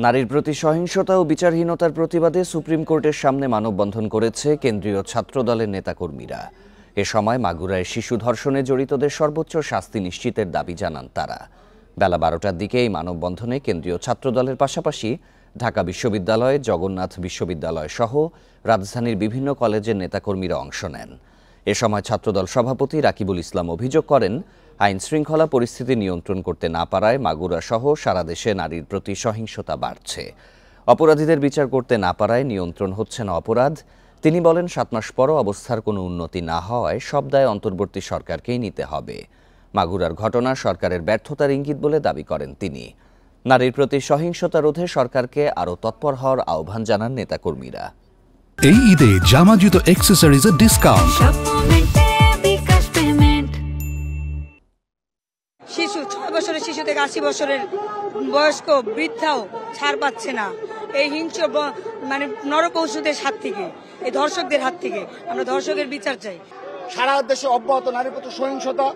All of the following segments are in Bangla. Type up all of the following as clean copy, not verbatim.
নারীর প্রতি সহিংসতা ও বিচারহীনতার প্রতিবাদে সুপ্রিম কোর্টের সামনে মানববন্ধন করেছে কেন্দ্রীয় ছাত্রদলের নেতাকর্মীরা। এ সময় মাগুরায় শিশু ধর্ষণে জড়িতদের সর্বোচ্চ শাস্তি নিশ্চিতের দাবি জানান তারা। বেলা 12টার দিকে এই মানববন্ধনে কেন্দ্রীয় ছাত্রদলের পাশাপাশি ঢাকা বিশ্ববিদ্যালয়, জগন্নাথ বিশ্ববিদ্যালয় সহ রাজধানীর বিভিন্ন কলেজের নেতাকর্মীরা অংশ নেন। এ সময় ছাত্রদল সভাপতি রাকিবুল ইসলাম অভিযোগ করেন, আইন শৃঙ্খলা পরিস্থিতি নিয়ন্ত্রণ করতে না পারায় মাগুরা সহ সারা দেশে নারীর প্রতি সহিংসতা বাড়ছে। অপরাধীদের বিচার করতে না পারায় নিয়ন্ত্রণ হচ্ছে না অপরাধ। তিনি বলেন, 7 মাস পরও অবস্থার কোনো উন্নতি না হওয়ায় সব দায় অন্তর্বর্তী সরকারকেই নিতে হবে। মাগুরার ঘটনা সরকারের ব্যর্থতার ইঙ্গিত বলে দাবি করেন তিনি। নারীর প্রতি সহিংসতা রোধে সরকারকে আরও তৎপর হওয়ার আহ্বান জানান নেতাকর্মীরা। এই ঈদে জামা জুতো অ্যাক্সেসরিজের ডিসকাউন্ট। শিশু 6 বছরের শিশু থেকে 80 বছরের বয়স্ক বৃদ্ধাও ছাড় পাচ্ছে না। এই হিংস্র নরপশুদের হাত থেকে, এই ধর্ষকদের হাত থেকে আমরা ধর্ষকের বিচার চাই। সারা দেশে অব্যাহত নারীর প্রতি সহিংসতা,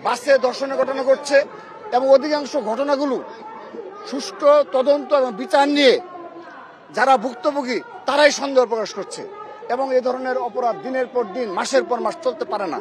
বাসে ধর্ষণের ঘটনা ঘটছে এবং অধিকাংশ ঘটনাগুলো সুষ্ঠু তদন্ত এবং বিচার নিয়ে যারা ভুক্তভোগী তারাই সন্দেহ প্রকাশ করছে এবং এই ধরনের অপরাধ দিনের পর দিন, মাসের পর মাস চলতে পারে না।